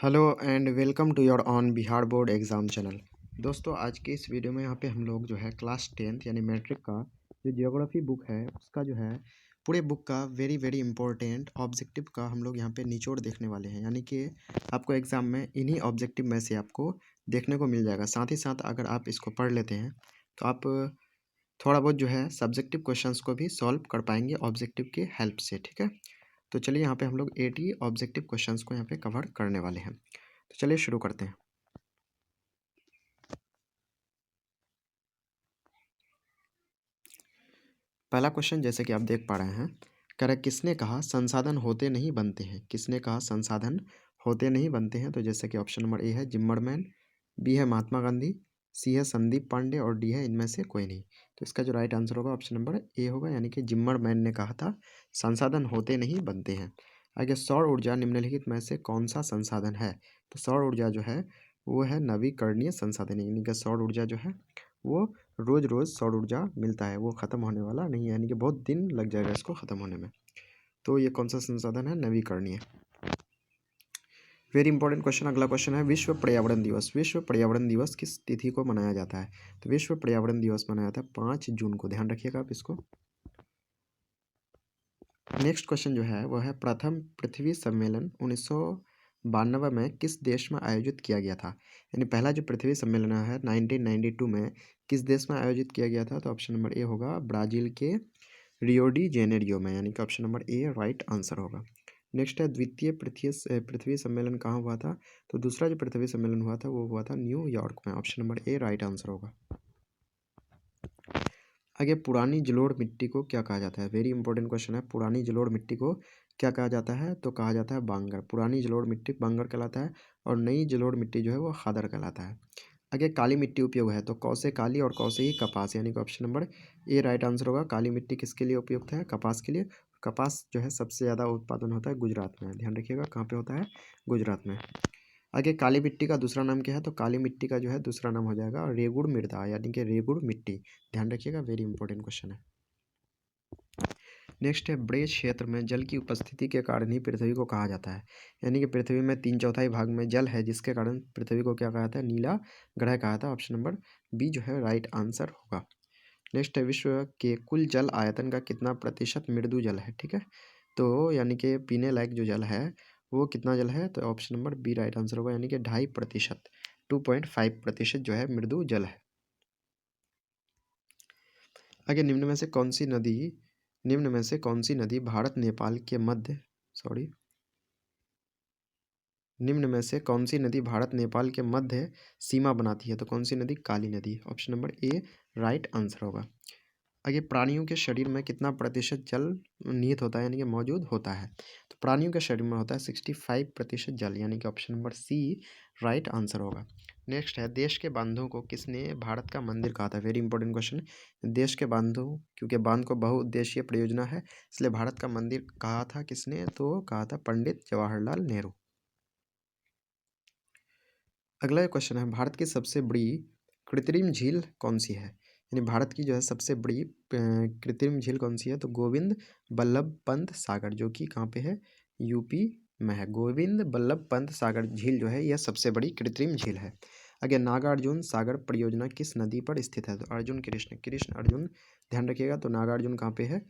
Hello and welcome to your on Bihar board exam channel. दोस्तों आज के इस वीडियो में यहाँ पे हम लोग जो है क्लास 10th यानी मैट्रिक का जो जियोग्राफी बुक है उसका जो है पूरे बुक का वेरी इंपॉर्टेंट ऑब्जेक्टिव का हम लोग यहाँ पे निचोड़ देखने वाले हैं। यानी कि आपको एग्ज़ाम में इन्हीं ऑब्जेक्टिव में से आपको देखने को मिल जाएगा। साथ ही साथ अगर आप इसको पढ़ लेते हैं तो आप थोड़ा बहुत जो है सब्जेक्टिव क्वेश्चंस को भी सॉल्व कर पाएंगे ऑब्जेक्टिव की हेल्प से। ठीक है, तो चलिए यहाँ पे हम लोग 80 ऑब्जेक्टिव क्वेश्चंस को यहाँ पे कवर करने वाले हैं। तो चलिए शुरू करते हैं। पहला क्वेश्चन जैसे कि आप देख पा रहे हैं, कह रहा है किसने कहा संसाधन होते नहीं बनते हैं। किसने कहा संसाधन होते नहीं बनते हैं। तो जैसे कि ऑप्शन नंबर ए है जिम्मरमैन, बी है महात्मा गांधी, सी है संदीप पांडे और डी है इनमें से कोई नहीं। तो इसका जो राइट आंसर होगा ऑप्शन नंबर ए होगा, यानी कि जिम्मरमैन ने कहा था संसाधन होते नहीं बनते हैं। आगे सौर ऊर्जा निम्नलिखित में से कौन सा संसाधन है। तो सौर ऊर्जा जो है वो है नवीकरणीय संसाधन, यानी कि सौर ऊर्जा जो है वो रोज़ रोज़ सौर ऊर्जा मिलता है, वो ख़त्म होने वाला नहीं है, यानी कि बहुत दिन लग जाएगा इसको ख़त्म होने में। तो ये कौन सा संसाधन है, नवीकरणीय। Very important question. अगला क्वेश्चन है विश्व पर्यावरण दिवस। विश्व पर्यावरण दिवस किस तिथि को मनाया जाता है। तो विश्व पर्यावरण दिवस मनाया जाता है 5 जून को, ध्यान रखिएगा आप इसको। नेक्स्ट क्वेश्चन जो है वह है प्रथम पृथ्वी सम्मेलन 1992 में किस देश में आयोजित किया गया था। यानी पहला जो पृथ्वी सम्मेलन है 1992 में किस देश में आयोजित किया गया था। तो ऑप्शन नंबर ए होगा ब्राज़ील के रियो डी जेनेरियो में, यानी कि option number A right answer होगा। नेक्स्ट है द्वितीय पृथ्वी सम्मेलन कहाँ हुआ था। तो दूसरा जो पृथ्वी सम्मेलन हुआ था वो हुआ था न्यूयॉर्क में, option number A right answer होगा। आगे पुरानी जलोढ़ मिट्टी को क्या कहा जाता है। वेरी इंपॉर्टेंट क्वेश्चन है। पुरानी जलोढ़ मिट्टी को क्या कहा जाता है। तो कहा जाता है बांगर। पुरानी जलोढ़ मिट्टी बांगर कहलाता है और नई जलोढ़ मिट्टी जो है वो खादर कहलाता है। आगे काली मिट्टी उपयोग है। तो कौसे काली और कौसे ही कपास, यानी कि option number A right answer होगा। काली मिट्टी किसके लिए उपयुक्त है, कपास के लिए। कपास जो है सबसे ज़्यादा उत्पादन होता है गुजरात में, ध्यान रखिएगा कहाँ पे होता है, गुजरात में। आगे काली मिट्टी का दूसरा नाम क्या है। तो काली मिट्टी का जो है दूसरा नाम हो जाएगा रेगुड़ मृदा, यानी कि रेगुड़ मिट्टी, ध्यान रखिएगा, वेरी इंपॉर्टेंट क्वेश्चन है। नेक्स्ट है बड़े क्षेत्र में जल की उपस्थिति के कारण ही पृथ्वी को कहा जाता है। यानी कि पृथ्वी में 3/4 भाग में जल है, जिसके कारण पृथ्वी को क्या कहा जाता है, नीला ग्रह कहा जाता है। ऑप्शन नंबर बी जो है राइट आंसर होगा। नेक्स्ट है विश्व के कुल जल आयतन का कितना प्रतिशत मृदु जल है। ठीक है, तो यानी कि पीने लायक जो जल है वो कितना जल है। तो option number B right answer होगा, यानी कि 2.5%, 2.5% जो है मृदु जल है। आगे निम्न में से कौन सी नदी भारत नेपाल के मध्य निम्न में से कौन सी नदी भारत नेपाल के मध्य सीमा बनाती है। तो कौन सी नदी, काली नदी, option number A right answer होगा। आगे प्राणियों के शरीर में कितना प्रतिशत जल निहित होता है, यानी कि मौजूद होता है। तो प्राणियों के शरीर में होता है 65% जल, यानी कि option number C right answer होगा। नेक्स्ट है देश के बांधों को किसने भारत का मंदिर कहा था। Very important question. देश के बांधों, क्योंकि बांध को बहुउद्देशीय परियोजना है इसलिए भारत का मंदिर कहा था किसने। तो कहा था पंडित जवाहरलाल नेहरू। अगला क्वेश्चन है भारत की सबसे बड़ी कृत्रिम झील कौन सी है। यानी भारत की जो है सबसे बड़ी कृत्रिम झील कौन सी है। तो गोविंद बल्लभ पंत सागर, जो कि कहाँ पे है, यूपी में है। गोविंद बल्लभ पंत सागर झील जो है यह सबसे बड़ी कृत्रिम झील है। आगे नागार्जुन सागर परियोजना किस नदी पर स्थित है। तो अर्जुन कृष्ण अर्जुन, ध्यान रखिएगा। तो नागार्जुन कहाँ पे है,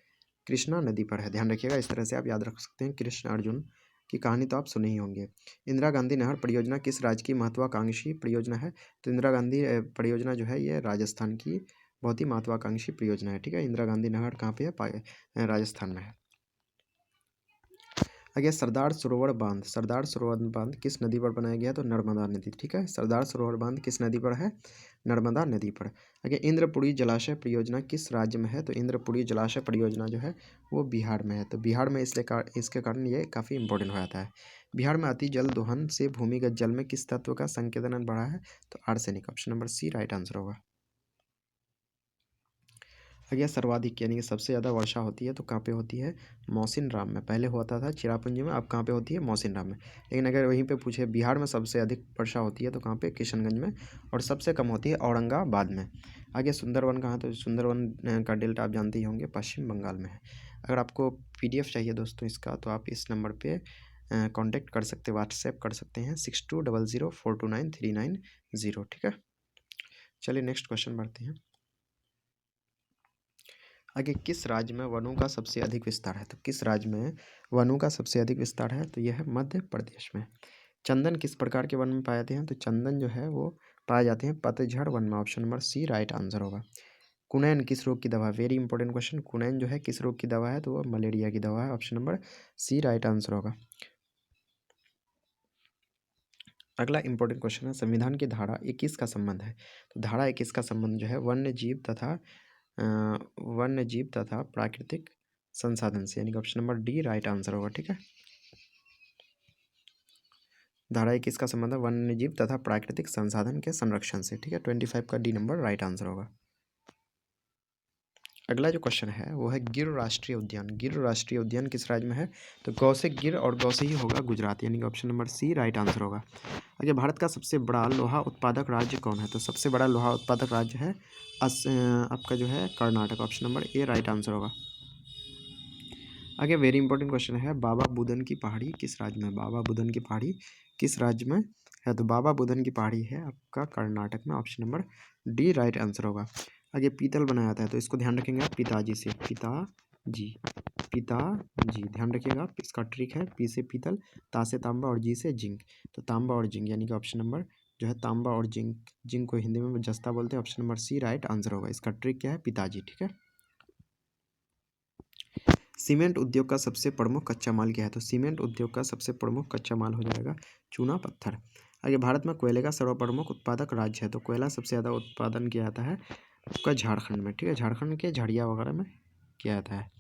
कृष्णा नदी पर है, ध्यान रखिएगा। इस तरह से आप याद रख सकते हैं। कृष्ण अर्जुन की कहानी तो आप सुने ही होंगे। इंदिरा गांधी नहर परियोजना किस राज्य की महत्वाकांक्षी परियोजना है। तो इंदिरा गांधी परियोजना जो है ये राजस्थान की बहुत ही महत्वाकांक्षी परियोजना है। ठीक है, इंदिरा गांधी नहर कहाँ पे है, राजस्थान में है। आगे सरदार सरोवर बांध किस नदी पर बनाया गया। तो नर्मदा नदी। ठीक है, सरदार सरोवर बांध किस नदी पर है, नर्मदा नदी पर। आगे इंद्रपुरी जलाशय परियोजना किस राज्य में है। तो इंद्रपुरी जलाशय परियोजना जो है वो बिहार में है। तो बिहार में इसके कारण ये काफ़ी इंपॉर्टेंट हो जाता है। बिहार में अति जल दोहन से भूमिगत जल में किस तत्व का संकेतन बढ़ा है। तो arsenic, option number C right answer होगा। आगे सर्वाधिक, यानी कि सबसे ज़्यादा वर्षा होती है तो कहाँ पे होती है, मौसिन राम में। पहले होता था चिरापुंजी में, अब कहाँ पे होती है, मौसिन राम में। लेकिन अगर वहीं पे पूछे बिहार में सबसे अधिक वर्षा होती है तो कहाँ पे, किशनगंज में। और सबसे कम होती है औरंगाबाद में। आगे सुंदरवन कहाँ, तो सुंदरवन का डेल्टा आप जानते ही होंगे, पश्चिम बंगाल में है। अगर आपको PDF चाहिए दोस्तों इसका, तो आप इस नंबर पर कांटेक्ट कर सकते, व्हाट्सएप कर सकते हैं 6200429390। ठीक है, चलिए नेक्स्ट क्वेश्चन बढ़ते हैं आगे। किस राज्य में वनों का सबसे अधिक विस्तार है? तो किस राज्य में वनों का सबसे अधिक विस्तार है? तो यह है मध्य प्रदेश में। चंदन किस प्रकार के वन में पाए जाते हैं? तो चंदन जो है वो पाए जाते हैं पतझड़ वन में। Option number C right answer होगा। कुनैन किस रोग की दवा? Very important question. कुनैन जो है किस रोग की दवा है? तो वो मलेरिया की दवा है। Option number C right answer होगा। अगला इंपॉर्टेंट क्वेश्चन है, संविधान की धारा 21 का संबंध है। तो धारा 21 का संबंध जो है वन्य जीव तथा प्राकृतिक संसाधन से, यानी कि option number D right answer होगा। ठीक है, धारा 21 का संबंध है वन्य जीव तथा प्राकृतिक संसाधन के संरक्षण से। ठीक है, 25 का डी नंबर राइट आंसर होगा। अगला जो क्वेश्चन है वो है गिर राष्ट्रीय उद्यान। गिर राष्ट्रीय उद्यान किस राज्य में है? तो गौ से गिर और गौ से ही होगा गुजरात, यानी कि option number C right answer होगा। आगे, भारत का सबसे बड़ा लोहा उत्पादक राज्य कौन है? तो सबसे बड़ा लोहा उत्पादक राज्य है आपका जो है Karnataka. Option number A right answer होगा। आगे वेरी इंपॉर्टेंट क्वेश्चन है, बाबा बुदन की पहाड़ी किस राज्य में? बाबा बुदन की पहाड़ी किस राज्य में है? तो बाबा बुदन की पहाड़ी है आपका कर्नाटक में। Option number D right answer होगा। आगे, पीतल बनाया जाता है तो इसको ध्यान रखेंगे आप पिताजी से। पिताजी, पिताजी ध्यान रखिएगा। इसका ट्रिक है, पी से पीतल, ता से तांबा और जी से जिंक। तो तांबा और जिंक, यानी कि ऑप्शन नंबर जो है तांबा और जिंक, जिंक को हिंदी में जस्ता बोलते हैं। Option number C right answer होगा। इसका ट्रिक क्या है? पिताजी। ठीक है, सीमेंट उद्योग का सबसे प्रमुख कच्चा माल क्या है? तो सीमेंट उद्योग का सबसे प्रमुख कच्चा माल हो जाएगा चूना पत्थर। आगे, भारत में कोयले का सर्वप्रमुख उत्पादक राज्य है। तो कोयला सबसे ज़्यादा उत्पादन किया जाता है आपका झारखंड में। ठीक है, झारखंड के झड़िया वगैरह में किया जाता है।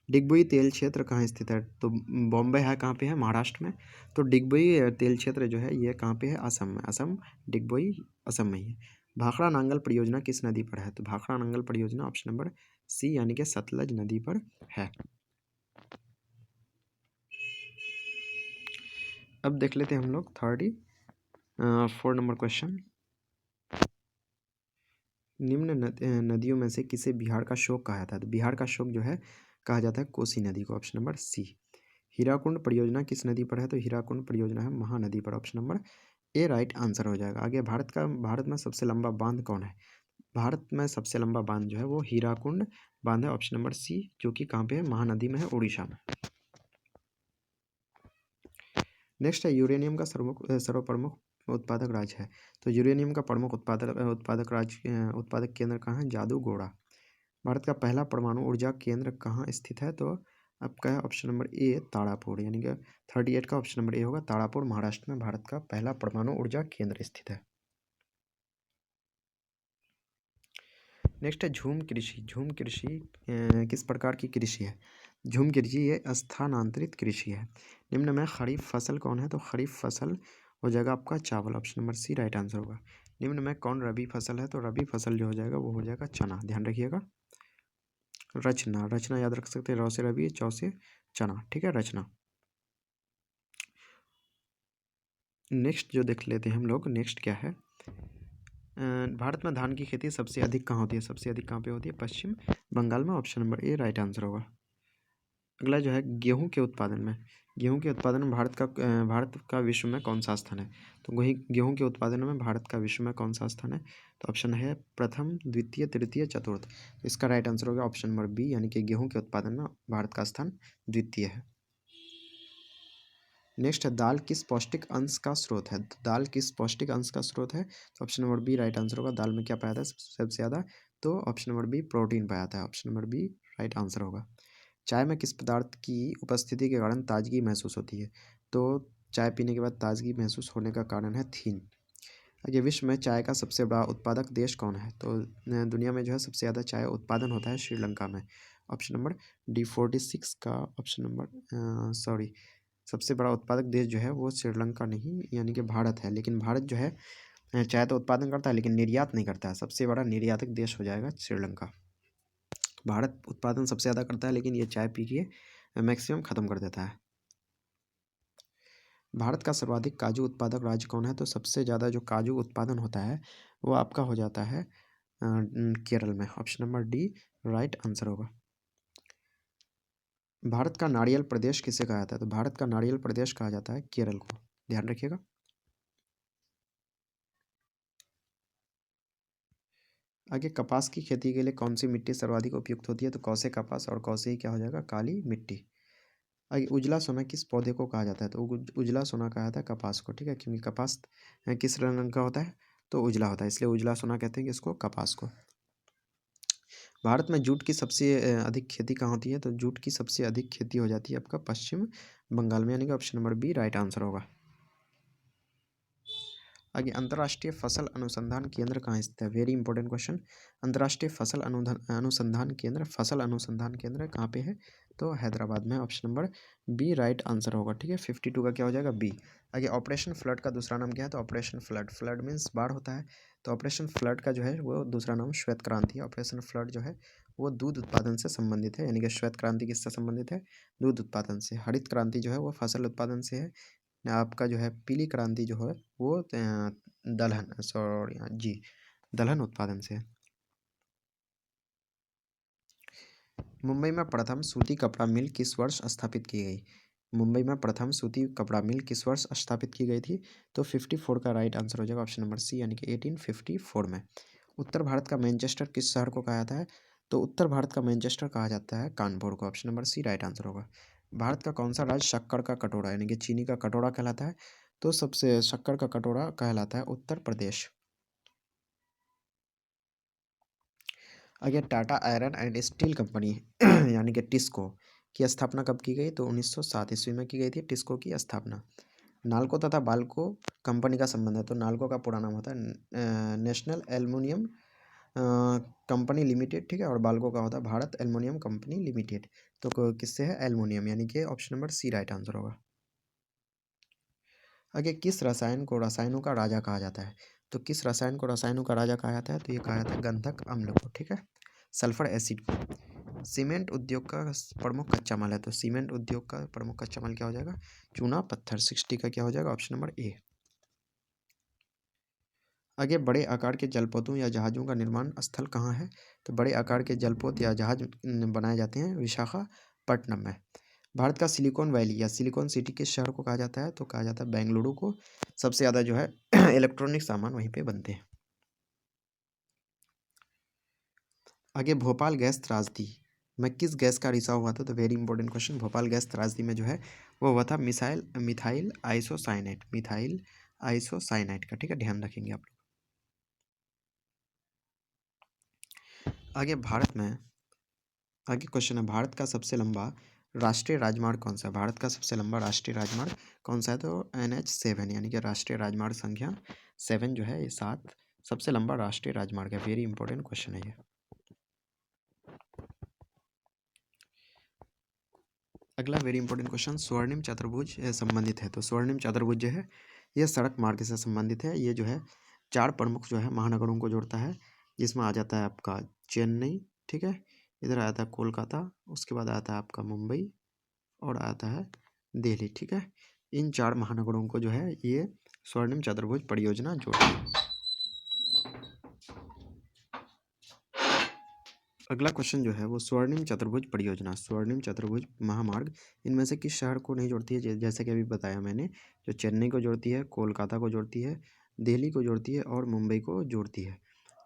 डिगबोई तेल क्षेत्र कहाँ स्थित है? तो बॉम्बे है, कहाँ पे है? महाराष्ट्र में। तो डिगबोई तेल क्षेत्र जो है ये कहाँ पे है? असम में। असम, डिगबोई असम में ही है। भाखड़ा नांगल परियोजना किस नदी पर है? तो भाखड़ा नांगल परियोजना ऑप्शन नंबर सी, यानी कि सतलज नदी पर है। अब देख लेते हैं हम लोग 4 नंबर क्वेश्चन। निम्न नदियों में से किसे बिहार का शोक कहा जाता है? तो बिहार का शोक जो है कहा जाता है कोसी नदी को। ऑप्शन नंबर सी। हीराकुंड परियोजना किस नदी पर है? तो हीराकुंड परियोजना है महानदी पर। Option number A right answer हो जाएगा। आगे, भारत में सबसे लंबा बांध कौन है? भारत में सबसे लंबा बांध जो है वो हीराकुंड बांध है। ऑप्शन नंबर सी, जो कि कहाँ पे है? महानदी में है, उड़ीसा में। नेक्स्ट है, यूरेनियम का सर्वप्रमुख उत्पादक राज्य है। तो यूरेनियम का प्रमुख उत्पादक केंद्र कहाँ है? जादूगोड़ा। भारत का पहला परमाणु ऊर्जा केंद्र कहाँ स्थित है? तो आपका है ऑप्शन नंबर ए तारापुर, यानी कि 38 का ऑप्शन नंबर ए होगा। तारापुर महाराष्ट्र में भारत का पहला परमाणु ऊर्जा केंद्र स्थित है। नेक्स्ट है झूम कृषि। झूम कृषि किस प्रकार की कृषि है? झूम कृषि ये स्थानांतरित कृषि है। निम्न में खरीफ फसल कौन है? तो खरीफ फसल हो जाएगा आपका चावल। Option number C right answer होगा। निम्न में कौन रबी फसल है? तो रबी फसल जो हो जाएगा वो हो जाएगा चना। ध्यान रखिएगा, रचना, रचना याद रख सकते हैं। रौ से रबी, चौ से चना। ठीक है, रचना। नेक्स्ट जो देख लेते हैं हम लोग, नेक्स्ट क्या है, भारत में धान की खेती सबसे अधिक कहाँ होती है? सबसे अधिक कहाँ पे होती है? पश्चिम बंगाल में। Option number A right answer होगा। अगला जो है गेहूं के उत्पादन में, गेहूं के उत्पादन में भारत का विश्व में कौन सा स्थान है? तो वही गेहूं के उत्पादन में भारत का विश्व में कौन सा स्थान है? तो ऑप्शन है प्रथम, द्वितीय, तृतीय, चतुर्थ। तो इसका राइट आंसर होगा ऑप्शन नंबर बी, यानी कि गेहूं के उत्पादन में भारत का स्थान द्वितीय है। नेक्स्ट है, दाल किस पौष्टिक अंश का स्रोत है? तो दाल किस पौष्टिक अंश का स्रोत है? तो option number B right answer होगा। दाल में क्या पाया था सबसे ज़्यादा? तो ऑप्शन नंबर बी प्रोटीन पाया था। Option number B right answer होगा। चाय में किस पदार्थ की उपस्थिति के कारण ताजगी महसूस होती है? तो चाय पीने के बाद ताजगी महसूस होने का कारण है थीन। आगे, विश्व में चाय का सबसे बड़ा उत्पादक देश कौन है? तो दुनिया में जो है सबसे ज़्यादा चाय उत्पादन होता है श्रीलंका में। ऑप्शन नंबर डी 46 का ऑप्शन नंबर सॉरी, सबसे बड़ा उत्पादक देश जो है वो श्रीलंका नहीं, यानी कि भारत है। लेकिन भारत जो है चाय तो उत्पादन करता है लेकिन निर्यात नहीं करता है। सबसे बड़ा निर्यातक देश हो जाएगा श्रीलंका। भारत उत्पादन सबसे ज़्यादा करता है लेकिन ये चाय पी के मैक्सिमम ख़त्म कर देता है। भारत का सर्वाधिक काजू उत्पादक राज्य कौन है? तो सबसे ज़्यादा जो काजू उत्पादन होता है वो आपका हो जाता है केरल में। Option number D right answer होगा। भारत का नारियल प्रदेश किसे कहा जाता है? तो भारत का नारियल प्रदेश कहा जाता है केरल को, ध्यान रखिएगा। आगे, कपास की खेती के लिए कौन सी मिट्टी सर्वाधिक उपयुक्त होती है? तो कौसे कपास और कौसे ही क्या हो जाएगा, काली मिट्टी। आगे, उजला सोना किस पौधे को कहा जाता है? तो उजला सोना कहा जाता है कपास को, ठीक है, क्योंकि कपास किस रंग का होता है? तो उजला होता है, इसलिए उजला सोना कहते हैं कि इसको, कपास को। भारत में जूट की सबसे अधिक खेती कहाँ होती है? तो जूट की सबसे अधिक खेती हो जाती है आपका पश्चिम बंगाल में, यानी कि option number B right answer होगा। आगे, अंतर्राष्ट्रीय फसल अनुसंधान केंद्र कहाँ स्थित है? Very important question. अंतर्राष्ट्रीय फसल अनुसंधान केंद्र कहाँ पे है? तो हैदराबाद में, option number B right answer होगा, ठीक है। 52 का क्या हो जाएगा, बी। आगे, ऑपरेशन फ्लड का दूसरा नाम क्या है? तो ऑपरेशन फ्लड, फ्लड मीन्स बाढ़ होता है, तो ऑपरेशन फ्लड का जो है वो दूसरा नाम श्वेत क्रांति है। ऑपरेशन फ्लड जो है वो दूध उत्पादन से संबंधित है, यानी कि श्वेत क्रांति किससे संबंधित है? दूध उत्पादन से। हरित क्रांति जो है वो फसल उत्पादन से है। आपका जो है पीली क्रांति जो है वो दलहन, सॉरी जी, दलहन उत्पादन से है। मुंबई में प्रथम सूती कपड़ा मिल किस वर्ष स्थापित की गई? मुंबई में प्रथम सूती कपड़ा मिल किस वर्ष स्थापित की गई थी? तो 54 का राइट आंसर हो जाएगा, ऑप्शन नंबर सी, यानी कि 1854 में। उत्तर भारत का मैनचेस्टर किस शहर को कहा जाता है? तो उत्तर भारत का मैनचेस्टर कहा जाता है कानपुर को, option number C right answer होगा। भारत का कौन सा राज्य शक्कर का कटोरा, यानी कि चीनी का कटोरा कहलाता है? तो सबसे शक्कर का कटोरा कहलाता है उत्तर प्रदेश। आगे, Tata iron and steel company यानी कि टिस्को की स्थापना कब की गई? तो 1907 ईस्वी में की गई थी टिस्को की स्थापना। नालको तथा बाल्को कंपनी का संबंध है, तो नालको का पूरा नाम होता है नेशनल एल्युमिनियम कंपनी लिमिटेड, ठीक है, और बाल्को का होता है भारत एल्युमिनियम कंपनी लिमिटेड। तो किससे है? एल्युमिनियम, यानी कि option number C right answer होगा। आगे, किस रसायन को रसायनों का राजा कहा जाता है? तो किस रसायन को रसायनों का राजा कहा जाता है? तो ये कहा जाता है गंधक अम्ल को, ठीक है, सल्फर एसिड को। सीमेंट उद्योग का प्रमुख कच्चा माल है, तो सीमेंट उद्योग का प्रमुख कच्चा माल क्या हो जाएगा? चूना पत्थर। 60 का क्या हो जाएगा, ऑप्शन नंबर ए। आगे, बड़े आकार के जलपोतों या जहाज़ों का निर्माण स्थल कहाँ है? तो बड़े आकार के जलपोत या जहाज बनाए जाते हैं विशाखापट्टनम में। भारत का सिलिकॉन वैली या सिलिकॉन सिटी किस शहर को कहा जाता है? तो कहा जाता है बेंगलुरु को। सबसे ज़्यादा जो है इलेक्ट्रॉनिक सामान वहीं पे बनते हैं। आगे, भोपाल गैस त्रासदी में किस गैस का रिसाव हुआ था? तो very important question. Bhopal gas त्रासदी में जो है वो हुआ था मिथाइल आइसोसाइनेट का, ठीक है, ध्यान रखेंगे आप लोग। आगे, आगे क्वेश्चन है, भारत का सबसे लंबा राष्ट्रीय राजमार्ग कौन सा है? भारत का सबसे लंबा राष्ट्रीय राजमार्ग कौन सा है? तो NH7, यानी कि राष्ट्रीय राजमार्ग संख्या 7 जो है, ये 7 सबसे लंबा राष्ट्रीय राजमार्ग है। वेरी इंपॉर्टेंट क्वेश्चन है ये। अगला वेरी इंपॉर्टेंट क्वेश्चन, स्वर्णिम चतुर्भुज संबंधित है। तो स्वर्णिम चतुर्भुज जो है यह सड़क मार्ग से संबंधित है। ये जो है 4 प्रमुख जो है महानगरों को जोड़ता है, जिसमें आ जाता है आपका चेन्नई, ठीक है, इधर आता है कोलकाता, उसके बाद आता है आपका मुंबई और आता है दिल्ली, ठीक है। इन 4 महानगरों को जो है ये स्वर्णिम चतुर्भुज परियोजना जोड़ती है। अगला क्वेश्चन जो है वो स्वर्णिम चतुर्भुज परियोजना, स्वर्णिम चतुर्भुज महामार्ग इनमें से किस शहर को नहीं जोड़ती है? जैसे कि अभी बताया मैंने, जो चेन्नई को जोड़ती है, कोलकाता को जोड़ती है, दिल्ली को जोड़ती है और मुंबई को जोड़ती है।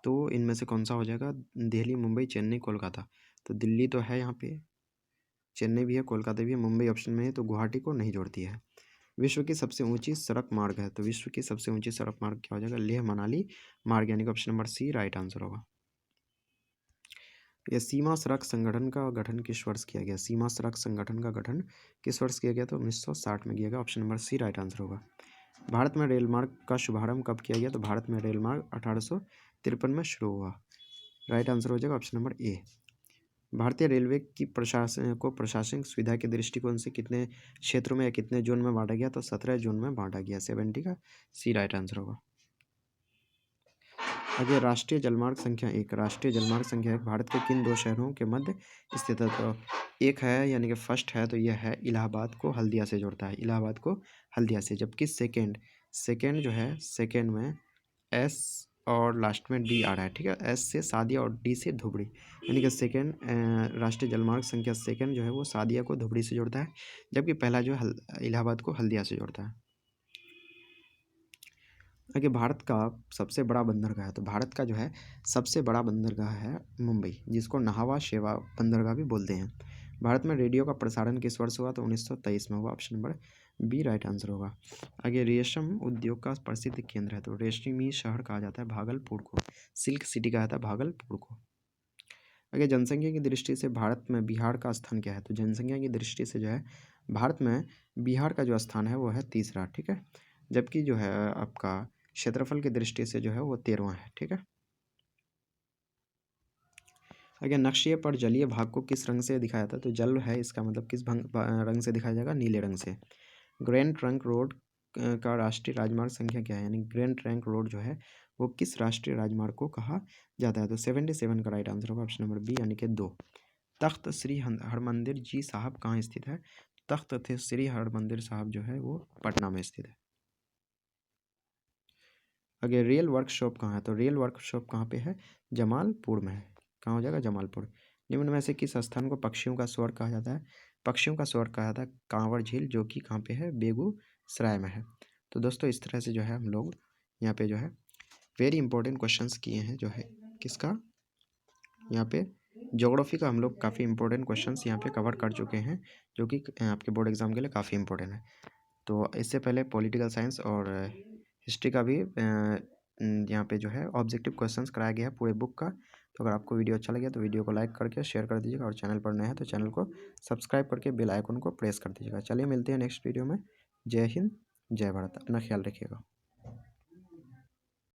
तो इनमें से कौन सा हो जाएगा? दिल्ली, मुंबई, चेन्नई, कोलकाता। तो दिल्ली तो है यहाँ पे, चेन्नई भी है, कोलकाता भी है, मुंबई ऑप्शन में है, तो गुवाहाटी को नहीं जोड़ती है। विश्व की सबसे ऊंची सड़क मार्ग है, तो विश्व की सबसे ऊंची सड़क मार्ग क्या हो जाएगा? लेह मनाली मार्ग, यानी कि option number C right answer होगा। यह सीमा सड़क संगठन का गठन किस वर्ष किया गया? सीमा सड़क संगठन का गठन किस वर्ष किया गया? तो 1960 में किया गया, option number C right answer होगा। भारत में रेल मार्ग का शुभारंभ कब किया गया? तो भारत में रेल मार्ग 1853 में शुरू हुआ, राइट आंसर हो जाएगा ऑप्शन नंबर ए। भारतीय रेलवे की प्रशासनिक सुविधा के दृष्टिकोण से कितने क्षेत्रों में या कितने जोन में बांटा गया? तो 17 जोन में बांटा गया, 70 का सी राइट आंसर होगा। आगे, राष्ट्रीय जलमार्ग संख्या 1, राष्ट्रीय जलमार्ग संख्या 1 भारत के किन 2 शहरों के मध्य स्थित है? तो एक है, यानी कि फर्स्ट है, तो यह है इलाहाबाद को हल्दिया से जोड़ता है, इलाहाबाद को हल्दिया से। जबकि सेकेंड जो है, सेकेंड में और लास्ट में डी आ रहा है, ठीक है। एस से सादिया और डी से धुबड़ी, यानी कि सेकेंड राष्ट्रीय जलमार्ग संख्या सेकेंड जो है वो सादिया को धुबड़ी से जोड़ता है, जबकि पहला जो है इलाहाबाद को हल्दिया से जोड़ता है। आगे भारत का सबसे बड़ा बंदरगाह है, तो भारत का जो है सबसे बड़ा बंदरगाह है मुंबई, जिसको नहावा शेवा बंदरगाह भी बोलते हैं। भारत में रेडियो का प्रसारण किस वर्ष हुआ, तो 1923 में हुआ। Option number B right answer होगा। आगे रेशम उद्योग का प्रसिद्ध केंद्र है, तो रेशमी शहर कहा जाता है भागलपुर को, सिल्क सिटी कहा जाता है भागलपुर को। आगे जनसंख्या की दृष्टि से भारत में बिहार का स्थान क्या है, तो जनसंख्या की दृष्टि से जो है भारत में बिहार का जो स्थान है वो है तीसरा, ठीक है। जबकि जो है आपका क्षेत्रफल की दृष्टि से जो है वो 13वां है, ठीक है। अगर नक्शे पर जलीय भाग को किस रंग से दिखाया जाता है, तो जल है इसका मतलब किस रंग से दिखाया जाएगा, नीले रंग से। ग्रैंड ट्रंक रोड का राष्ट्रीय राजमार्ग संख्या क्या है, यानी ग्रैंड ट्रंक रोड जो है वो किस राष्ट्रीय राजमार्ग को कहा जाता है, तो 77 का राइट आंसर होगा ऑप्शन नंबर बी, यानी कि 2। तख्त श्री हरमंदिर जी साहब कहाँ स्थित है, तख्त श्री हरमंदिर साहब जो है वो पटना में स्थित है। अगर रियल वर्कशॉप कहाँ है, तो रियल वर्कशॉप कहाँ पे है, जमालपुर में है। कहाँ हो जाएगा, जमालपुर। निम्न में से किस स्थान को पक्षियों का स्वर्ग कहा जाता है, पक्षियों का स्वर्ग कहा जाता है कांवर झील, जो कि कहाँ पे है, बेगूसराय में है। तो दोस्तों इस तरह से जो है हम लोग यहाँ पे जो है वेरी इंपॉर्टेंट क्वेश्चंस किए हैं, जो है किसका, यहाँ पे ज्योग्राफी का हम लोग काफ़ी इंपॉर्टेंट क्वेश्चंस यहाँ पे कवर कर चुके हैं, जो कि आपके बोर्ड एग्जाम के लिए काफ़ी इंपॉर्टेंट है। तो इससे पहले पॉलिटिकल साइंस और हिस्ट्री का भी यहाँ पे जो है ऑब्जेक्टिव क्वेश्चंस कराया गया है पूरे बुक का। तो अगर आपको वीडियो अच्छा लगे तो वीडियो को लाइक करके शेयर कर दीजिएगा, और चैनल पर नए हैं तो चैनल को सब्सक्राइब करके बेल आइकन को प्रेस कर दीजिएगा। चलिए मिलते हैं नेक्स्ट वीडियो में। जय हिंद, जय भारत, अपना ख्याल रखिएगा।